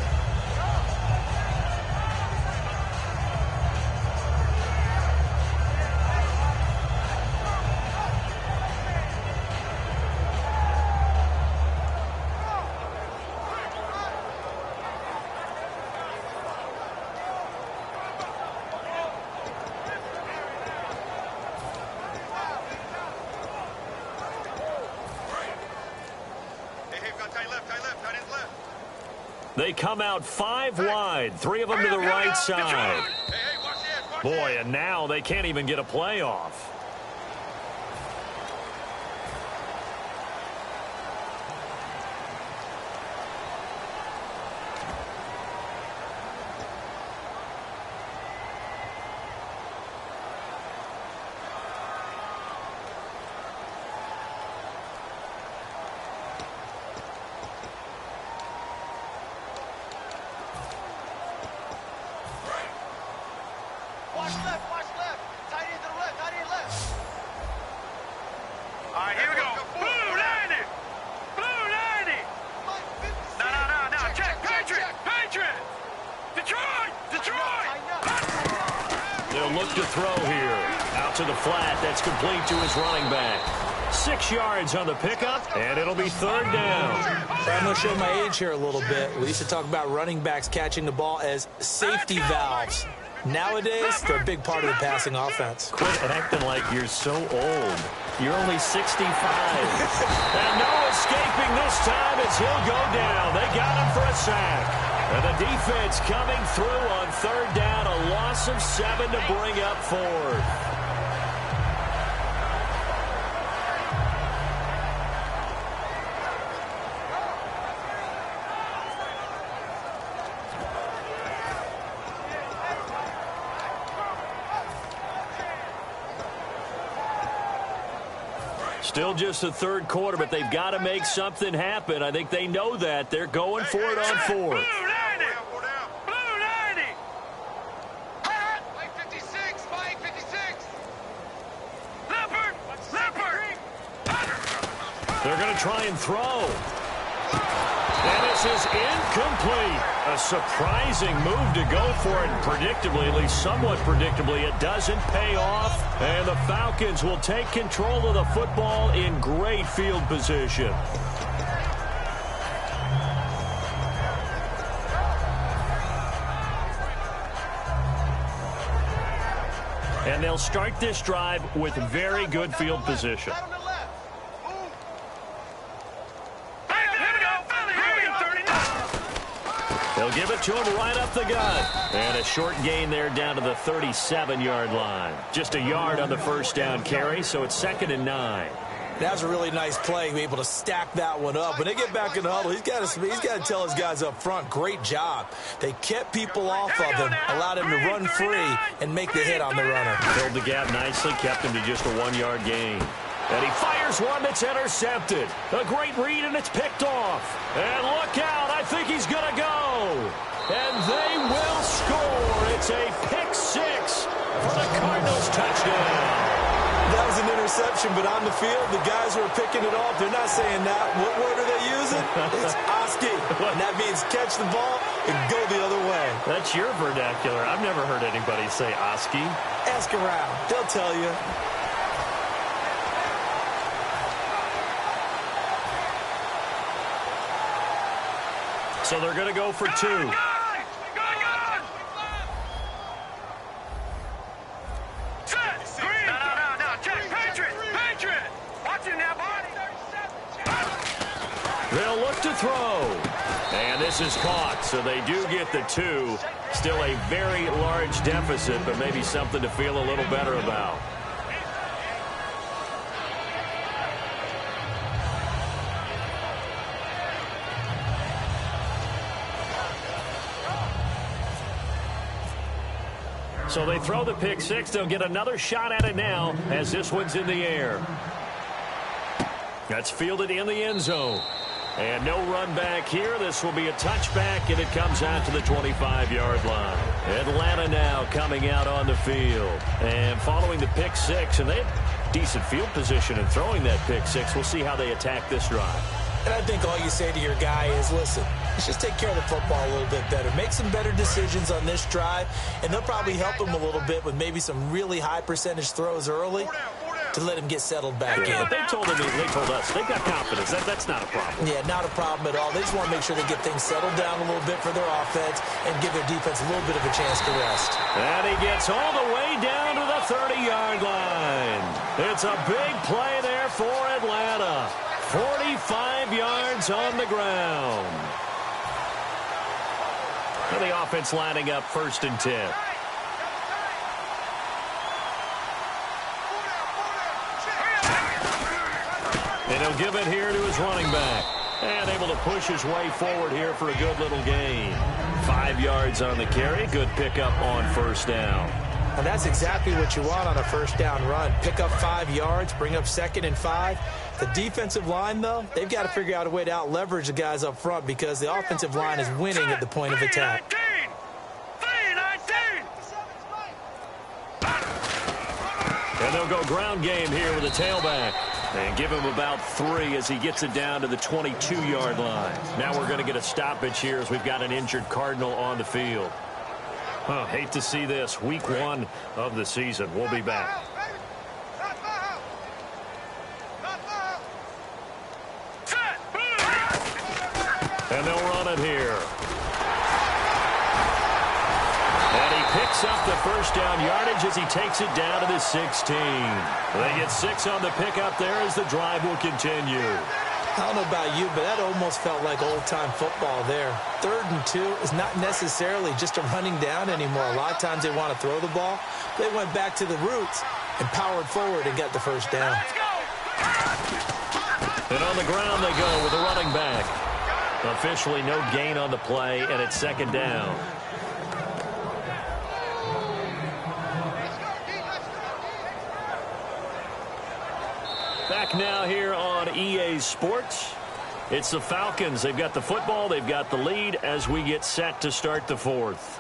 They come out 5 wide, 3 of them to the right side. Boy, and now they can't even get a playoff. To throw here. Out to the flat. That's complete to his running back. 6 yards on the pickup, and it'll be 3rd down. I'm going to show my age here a little bit. We used to talk about running backs catching the ball as safety valves. Nowadays, they're a big part of the passing offense. Quit acting like you're so old. You're only 65. And no escaping this time as he'll go down. They got him for a sack. And the defense coming through on 3rd down, a loss of 7 to bring up 4th. Still just the 3rd quarter, but they've got to make something happen. I think they know that. They're going for it on 4th. They're going to try and throw. And this is incomplete. A surprising move to go for it. Predictably, at least somewhat predictably, it doesn't pay off. And the Falcons will take control of the football in great field position. And they'll start this drive with very good field position. They'll give it to him right up the gut. And a short gain there down to the 37-yard line. Just a yard on the 1st down carry, so it's 2nd and 9. That was a really nice play, be able to stack that one up. When they get back in the huddle, he's got to tell his guys up front, great job. They kept people off of him, allowed him to run free and make the hit on the runner. Filled the gap nicely, kept him to just a 1-yard gain. And he fires one that's intercepted. A great read, and it's picked off. And look out, I think he's going to go. And they will score. It's a pick 6 for the Cardinals touchdown. That was an interception, but on the field, the guys who are picking it off, they're not saying that. What word are they using? It's Oski. And that means catch the ball and go the other way. That's your vernacular. I've never heard anybody say Oski. Ask around. They'll tell you. So they're going to go for 2. They'll look to throw. And this is caught, so they do get the 2. Still a very large deficit, but maybe something to feel a little better about. So they throw the pick 6. They'll get another shot at it now as this one's in the air. That's fielded in the end zone. And no run back here. This will be a touchback, and it comes out to the 25-yard line. Atlanta now coming out on the field. And following the pick six, and they have decent field position in throwing that pick six. We'll see how they attack this drive. And I think all you say to your guy is, listen, let's just take care of the football a little bit better. Make some better decisions on this drive, and they'll probably help him a little bit with maybe some really high percentage throws early to let him get settled back in. But they told us they've got confidence. That's not a problem. Yeah, not a problem at all. They just want to make sure they get things settled down a little bit for their offense and give their defense a little bit of a chance to rest. And he gets all the way down to the 30-yard line. It's a big play there for Atlanta. 45 yards on the ground. And the offense lining up 1st and 10. And he'll give it here to his running back. And able to push his way forward here for a good little gain. 5 yards on the carry. Good pickup on 1st down. And that's exactly what you want on a 1st down run. Pick up 5 yards, bring up 2nd and 5. The defensive line, though, they've got to figure out a way to out-leverage the guys up front because the offensive line is winning at the point of attack. And they'll go ground game here with a tailback. And give him about 3 as he gets it down to the 22-yard line. Now we're going to get a stoppage here as we've got an injured Cardinal on the field. Hate to see this. Week 1 of the season. We'll be back. And they'll run it here. And he picks up the 1st down yardage as he takes it down to the 16. They get 6 on the pickup there as the drive will continue. I don't know about you, but that almost felt like old-time football there. 3rd and 2 is not necessarily just a running down anymore. A lot of times they want to throw the ball. They went back to the roots and powered forward and got the 1st down. And on the ground they go with a running back. Officially no gain on the play, and it's 2nd down. Back now here on EA Sports. It's the Falcons. They've got the football. They've got the lead as we get set to start the 4th.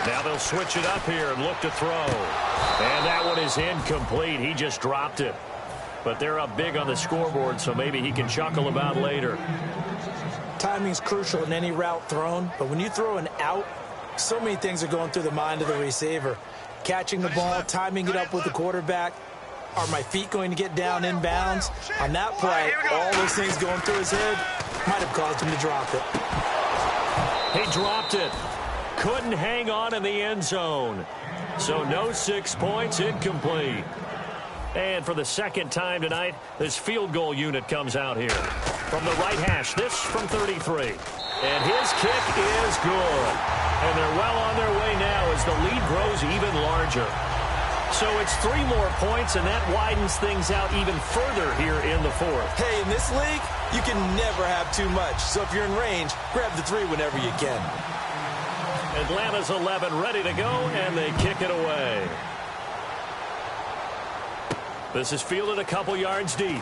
Now they'll switch it up here and look to throw. And that one is incomplete. He just dropped it. But they're up big on the scoreboard, so maybe he can chuckle about later. Timing's crucial in any route thrown, but when you throw an out, so many things are going through the mind of the receiver. Catching the ball, timing it up with the quarterback. Are my feet going to get down in bounds? On that play, all those things going through his head might have caused him to drop it. He dropped it. Couldn't hang on in the end zone. So no 6 points, incomplete. And for the 2nd time tonight, this field goal unit comes out here. From the right hash, this from 33. And his kick is good. And they're well on their way now as the lead grows even larger. So it's 3 more points, and that widens things out even further here in the 4th. Hey, in this league, you can never have too much. So if you're in range, grab the 3 whenever you can. Atlanta's 11 ready to go, and they kick it away. This is fielded a couple yards deep.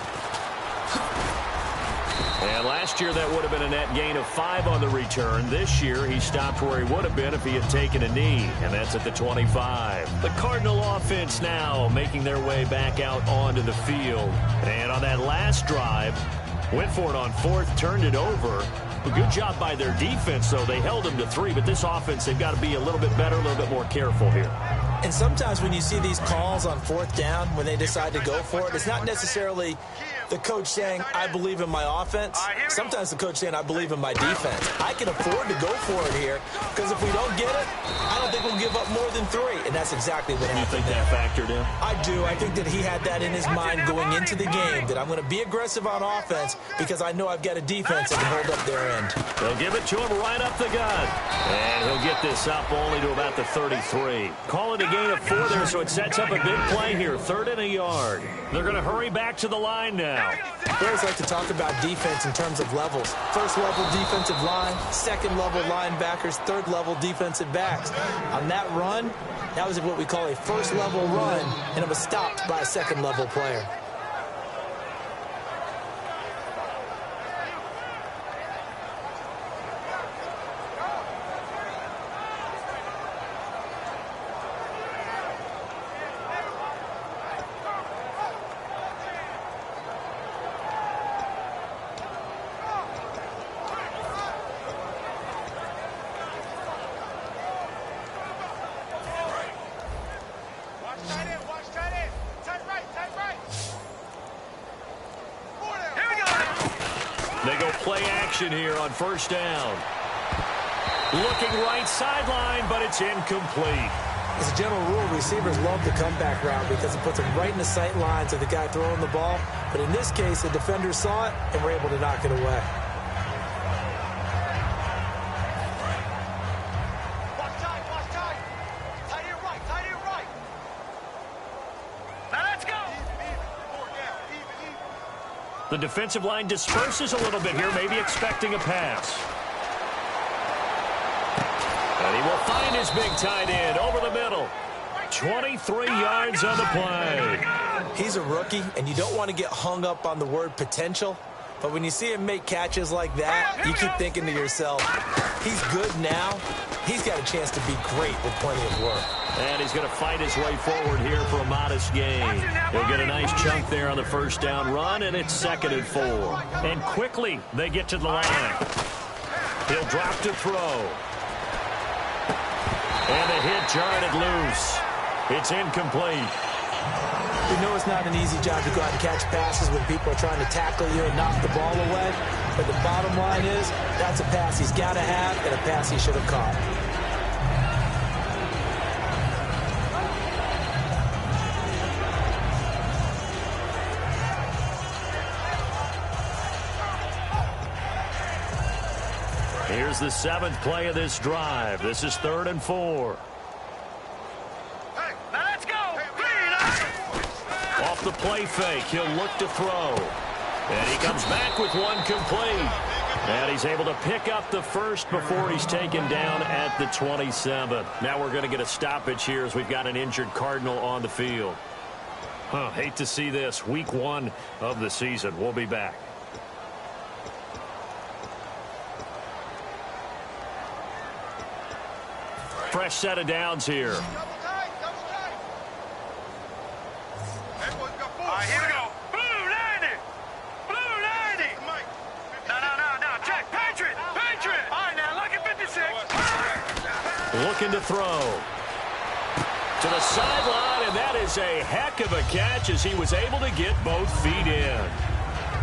And last year that would have been a net gain of 5 on the return. This year he stopped where he would have been if he had taken a knee, and that's at the 25. The Cardinal offense now making their way back out onto the field. And on that last drive, went for it on 4th, turned it over. A good job by their defense, though. They held them to 3, but this offense, they've got to be a little bit better, a little bit more careful here. And sometimes when you see these calls on 4th down, when they decide to go for it, it's not necessarily The coach saying, I believe in my offense. Sometimes the coach saying, I believe in my defense. I can afford to go for it here because if we don't get it, I don't think we'll give up more than 3. And that's exactly what happened. You think that factored in? I do. I think that he had that in his mind going into the game, that I'm going to be aggressive on offense because I know I've got a defense that can hold up their end. They'll give it to him right up the gut. And he'll get this up only to about the 33. Call it a gain of 4 there, so it sets up a big play here. 3rd and a yard. They're going to hurry back to the line now. I always like to talk about defense in terms of levels. 1st level defensive line, 2nd level linebackers, 3rd level defensive backs. On that run, that was what we call a 1st level run, and it was stopped by a 2nd level player. They go play action here on 1st down. Looking right sideline, but it's incomplete. As a general rule, receivers love the comeback route because it puts them right in the sight lines of the guy throwing the ball. But in this case, the defender saw it and were able to knock it away. Watch tight. Tight end right. Now let's go. The defensive line disperses a little bit here, maybe expecting a pass. And he will find his big tight end over the middle. 23 yards on the play. He's a rookie, and you don't want to get hung up on the word potential. But when you see him make catches like that, you keep thinking to yourself, he's good now. He's got a chance to be great with plenty of work. And he's going to fight his way forward here for a modest gain. He'll get a nice chunk there on the 1st down run, and it's 2nd and 4. And quickly, they get to the line. He'll drop to throw. And the hit jarred it loose. It's incomplete. We know it's not an easy job to go out and catch passes when people are trying to tackle you and knock the ball away. But the bottom line is, that's a pass he's got to have and a pass he should have caught. Here's the 7th play of this drive. This is 3rd and 4. Hey, now let's go. Off the play fake, he'll look to throw. And he comes back with one complete. And he's able to pick up the 1st before he's taken down at the 27. Now we're going to get a stoppage here as we've got an injured Cardinal on the field. Hate to see this. Week 1 of the season. We'll be back. Fresh set of downs here. All right, here we go. Blue 90. No. Check. Patriot. All right, now look at 56. Looking to throw. To the sideline, and that is a heck of a catch as he was able to get both feet in.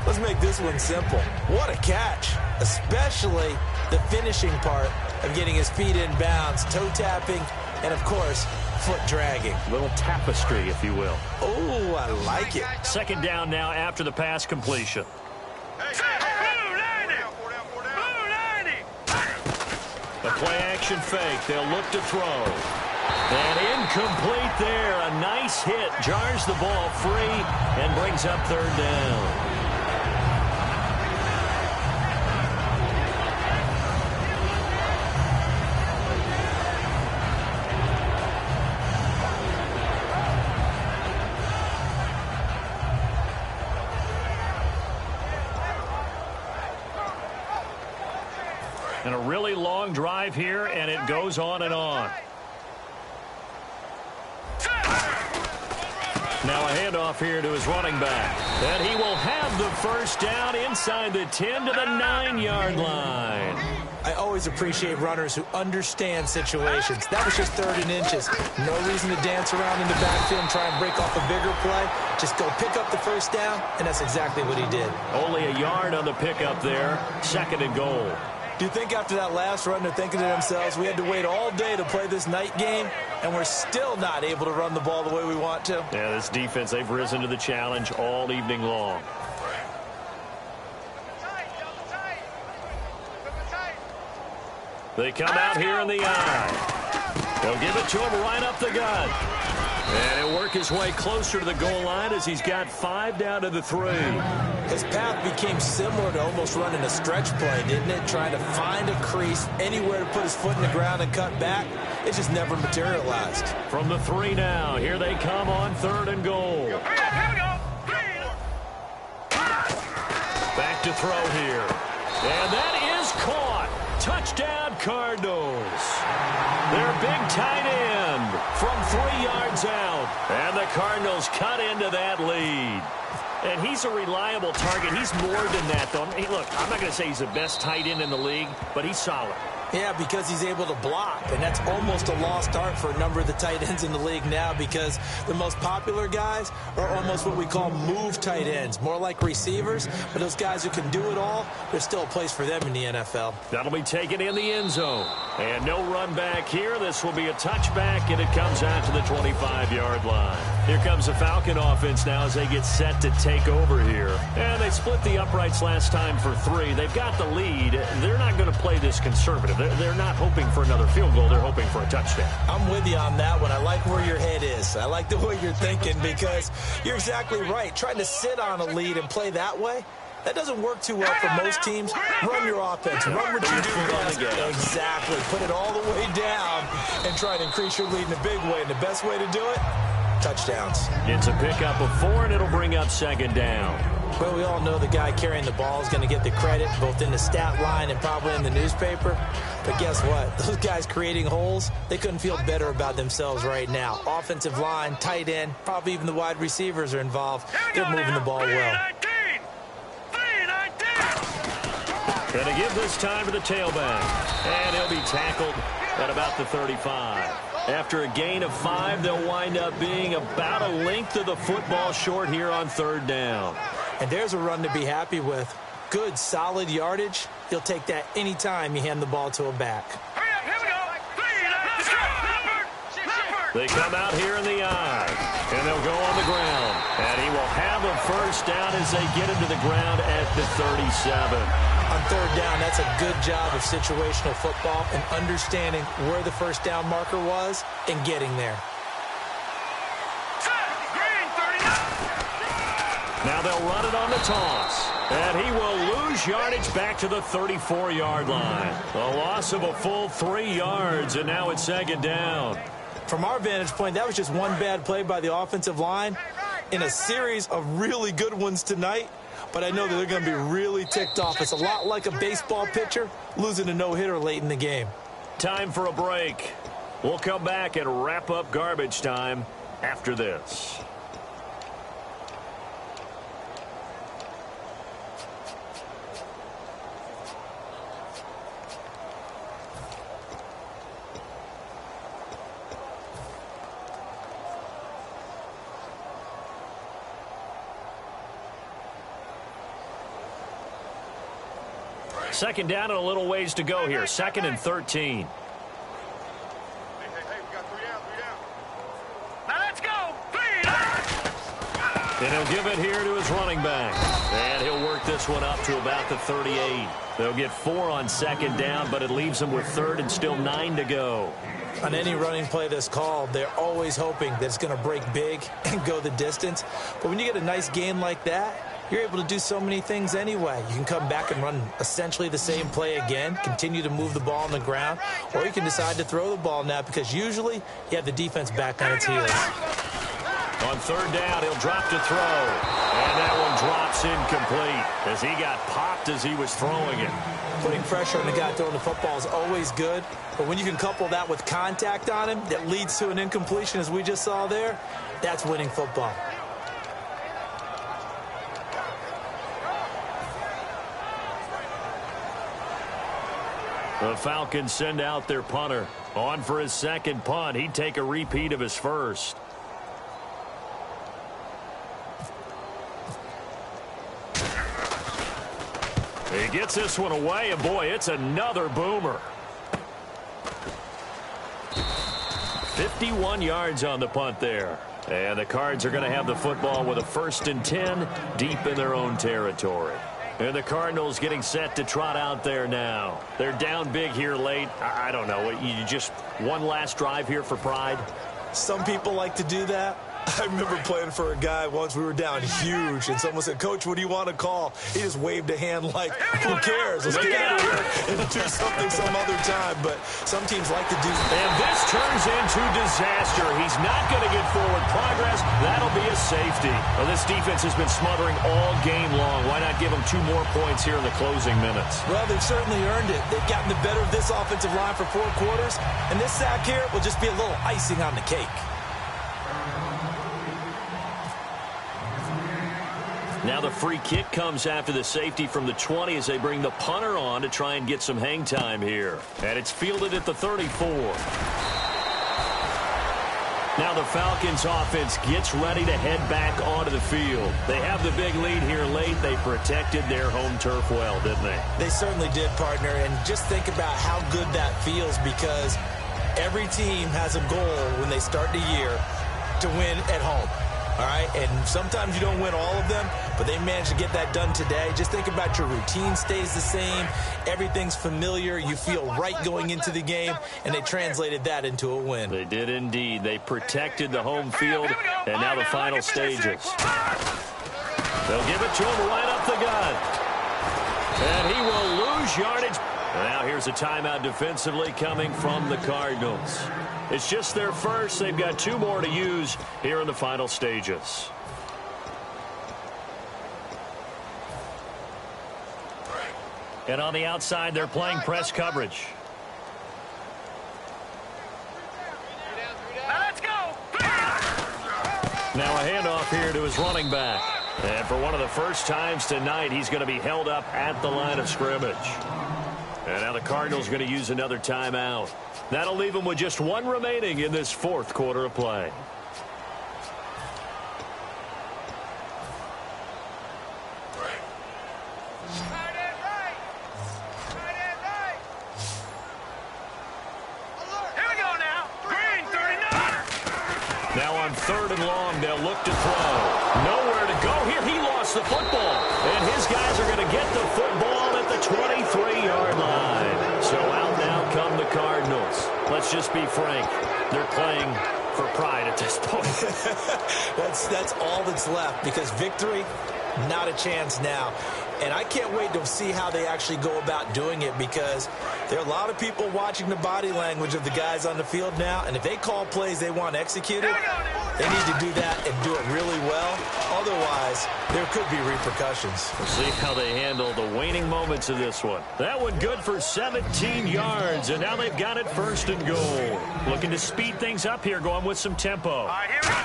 Let's make this one simple. What a catch, especially the finishing part of getting his feet in bounds, toe tapping, and of course, foot dragging. Little tapestry, if you will. Oh, I like it. 2nd down now after the pass completion. Blue 90. The play action fake. They'll look to throw. And incomplete there. A nice hit. Jars the ball free and brings up 3rd down. And a really long drive here, and it goes on and on. Now a handoff here to his running back. And he will have the first down inside the 10 to the 9-yard line. I always appreciate runners who understand situations. That was just 3rd and inches. No reason to dance around in the backfield and try and break off a bigger play. Just go pick up the first down, and that's exactly what he did. Only a yard on the pickup there. 2nd and goal. Do you think after that last run they're thinking to themselves, we had to wait all day to play this night game, and we're still not able to run the ball the way we want to? Yeah, this defense, they've risen to the challenge all evening long. They come out here in the eye. They'll give it to him right up the gut. And he'll work his way closer to the goal line as he's got 5 down to the 3. His path became similar to almost running a stretch play, didn't it? Trying to find a crease, anywhere to put his foot in the ground and cut back. It just never materialized. From the 3 now, here they come on 3rd and goal. Back to throw here. And that is caught. Touchdown, Cardinals. Their big tight end from 3 yards out. And the Cardinals cut into that lead. And he's a reliable target. He's more than that, though. Hey, look, I'm not going to say he's the best tight end in the league, but he's solid. Yeah, because he's able to block, and that's almost a lost art for a number of the tight ends in the league now because the most popular guys are almost what we call move tight ends, more like receivers, but those guys who can do it all, there's still a place for them in the NFL. That'll be taken in the end zone. And no run back here. This will be a touchback, and it comes out to the 25-yard line. Here comes the Falcon offense now as they get set to take over here. And they split the uprights last time for 3. They've got the lead. They're not going to play this conservative. They're not hoping for another field goal. They're hoping for a touchdown. I'm with you on that one. I like where your head is. I like the way you're thinking because you're exactly right. Trying to sit on a lead and play that way, that doesn't work too well for most teams. Run your offense. Run what you do best. Exactly. Put it all the way down and try to increase your lead in a big way. And the best way to do it, touchdowns. It's a pickup of 4, and it'll bring up 2nd down. Well, we all know the guy carrying the ball is going to get the credit, both in the stat line and probably in the newspaper. But guess what? Those guys creating holes, they couldn't feel better about themselves right now. Offensive line, tight end, probably even the wide receivers are involved. They're moving the ball well. Going to give this time to the tailback. And he'll be tackled at about the 35. After a gain of 5, they'll wind up being about a length of the football short here on 3rd down. And there's a run to be happy with. Good, solid yardage. He'll take that anytime you hand the ball to a back. They come out here in the eye, and they'll go on the ground. And he will have a first down as they get him to the ground at the 37. On 3rd down, that's a good job of situational football and understanding where the first down marker was and getting there. Now they'll run it on the toss. And he will lose yardage back to the 34-yard line. A loss of a full 3 yards, and now it's 2nd down. From our vantage point, that was just one bad play by the offensive line in a series of really good ones tonight. But I know that they're going to be really ticked off. It's a lot like a baseball pitcher losing a no-hitter late in the game. Time for a break. We'll come back and wrap up garbage time after this. Second down and a little ways to go here. 2nd and 13. Hey, we got 3 down. Now let's go. 3. And he'll give it here to his running back. And he'll work this one up to about the 38. They'll get 4 on 2nd down, but it leaves them with 3rd and still 9 to go. On any running play that's called, they're always hoping that it's going to break big and go the distance. But when you get a nice gain like that, you're able to do so many things anyway. You can come back and run essentially the same play again, continue to move the ball on the ground, or you can decide to throw the ball now because usually you have the defense back on its heels. On 3rd down, he'll drop to throw. And that one drops incomplete as he got popped as he was throwing it. Putting pressure on the guy throwing the football is always good, but when you can couple that with contact on him that leads to an incompletion as we just saw there, that's winning football. The Falcons send out their punter. On for his second punt. He'd take a repeat of his first. He gets this one away, and boy, it's another boomer. 51 yards on the punt there. And the Cards are going to have the football with a 1st and 10 deep in their own territory. And the Cardinals getting set to trot out there now. They're down big here late. I don't know. You just one last drive here for pride? Some people like to do that. I remember playing for a guy once. We were down huge, and someone said, "Coach, what do you want to call?" He just waved a hand like, "Who cares? Let's get out of here and do something some other time." But some teams like to do that. And this turns into disaster. He's not going to get forward progress. That'll be a safety. Well, this defense has been smothering all game long. Why not give them 2 more points here in the closing minutes? Well, they've certainly earned it. They've gotten the better of this offensive line for 4 quarters, and this sack here will just be a little icing on the cake. Now the free kick comes after the safety from the 20 as they bring the punter on to try and get some hang time here. And it's fielded at the 34. Now the Falcons offense gets ready to head back onto the field. They have the big lead here late. They protected their home turf well, didn't they? They certainly did, partner. And just think about how good that feels, because every team has a goal when they start the year to win at home. All right, and sometimes you don't win all of them, but they managed to get that done today. Just think about your routine stays the same. Everything's familiar. You feel right going into the game, and they translated that into a win. They did indeed. They protected the home field, and now the final stages. They'll give it to him right up the gut. And he will lose yardage. Now here's a timeout defensively coming from the Cardinals. It's just their first. They've got 2 more to use here in the final stages. And on the outside, they're playing press coverage. Let's go! Now a handoff here to his running back. And for one of the first times tonight, he's going to be held up at the line of scrimmage. And now the Cardinals going to use another timeout. That'll leave them with just 1 remaining in this 4th quarter of play. Here we go now. Green, 39. Now on 3rd and long, they'll look to throw. Nowhere to go here. He lost the football. And his guys are going to get the football at the 23-yard line. So out now come the Cardinals. Let's just be frank. They're playing for pride at this point. That's all that's left, because victory, not a chance now. And I can't wait to see how they actually go about doing it, because there are a lot of people watching the body language of the guys on the field now, and if they call plays they want executed, they need to do that and do it really well. Otherwise, there could be repercussions. We'll see how they handle the waning moments of this one. That one good for 17 yards, and now they've got it 1st and goal. Looking to speed things up here, going with some tempo. All right, here we go.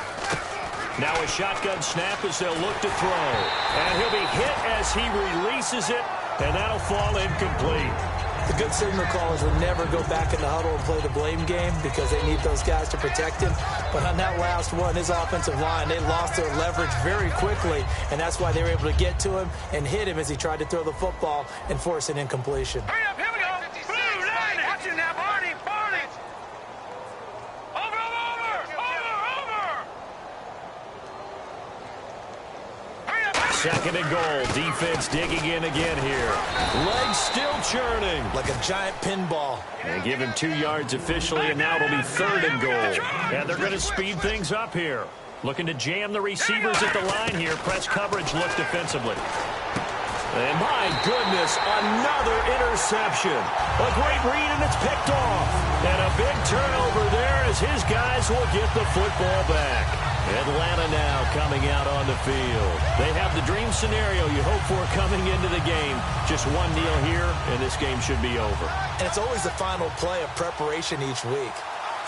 Now a shotgun snap as they'll look to throw. And he'll be hit as he releases it, and that'll fall incomplete. The good signal callers would never go back in the huddle and play the blame game, because they need those guys to protect him. But on that last one, his offensive line, they lost their leverage very quickly, and that's why they were able to get to him and hit him as he tried to throw the football and force an incompletion. Hurry up, here we go. Blue line. Watch it now, Barney. Barney. Over. Hurry up. 2nd and goal. Defense digging in again here. Legs still churning. Like a giant pinball. And give him 2 yards officially, and now it'll be 3rd and goal. And they're going to speed things up here. Looking to jam the receivers at the line here. Press coverage look defensively. And my goodness, another interception. A great read, and it's picked off. And a big turnover there as his guys will get the football back. Atlanta now coming out on the field. They have the dream scenario you hope for coming into the game. Just 1 kneel here, and this game should be over. And it's always the final play of preparation each week.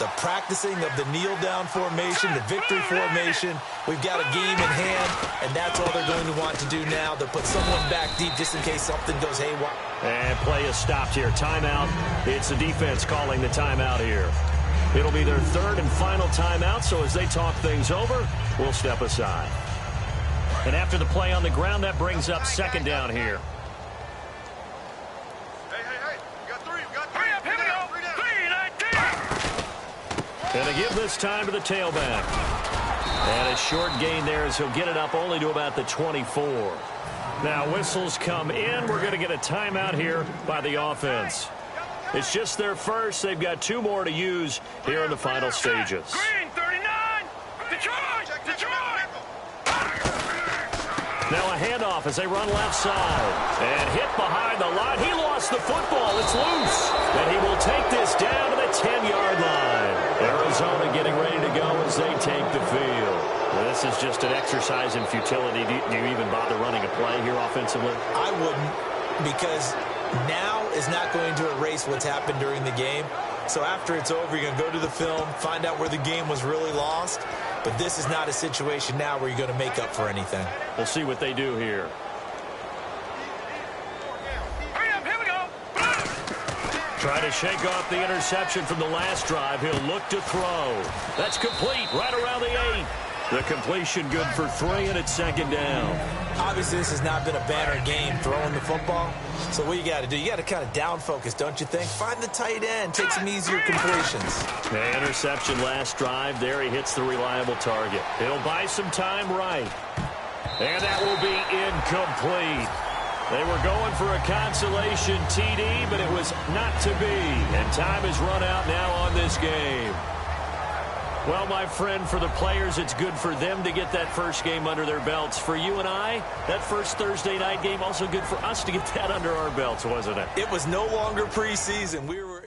the practicing of the kneel-down formation, the victory formation. We've got a game in hand, and that's all they're going to want to do now. They'll put someone back deep just in case something goes haywire. And play is stopped here. Timeout. It's the defense calling the timeout here. It'll be their third and final timeout, so as they talk things over, we'll step aside. And after the play on the ground, that brings up second down here. And they give this time to the tailback. And a short gain there as he'll get it up only to about the 24. Now whistles come in. We're going to get a timeout here by the offense. It's just their first. They've got 2 more to use here in the final stages. Green, 39! Detroit! Detroit! Now a handoff as they run left side. And hit behind the line. He lost the football. It's loose. And he will take this down to the 10-yard line. Arizona getting ready to go as they take the field. This is just an exercise in futility. Do you even bother running a play here offensively? I wouldn't, because now is not going to erase what's happened during the game. So after it's over, you're going to go to the film, find out where the game was really lost. But this is not a situation now where you're going to make up for anything. We'll see what they do here. Here we go! Try to shake off the interception from the last drive. He'll look to throw. That's complete right around the 8. The completion good for 3, and it's second down. Obviously, this has not been a banner game throwing the football. So what you got to do, you got to kind of down focus, don't you think? Find the tight end, take some easier completions. The interception last drive. There he hits the reliable target. He'll buy some time right. And that will be incomplete. They were going for a consolation TD, but it was not to be. And time is run out now on this game. Well, my friend, for the players, it's good for them to get that first game under their belts. For you and I, that first Thursday night game, also good for us to get that under our belts, wasn't it? It was no longer preseason. We were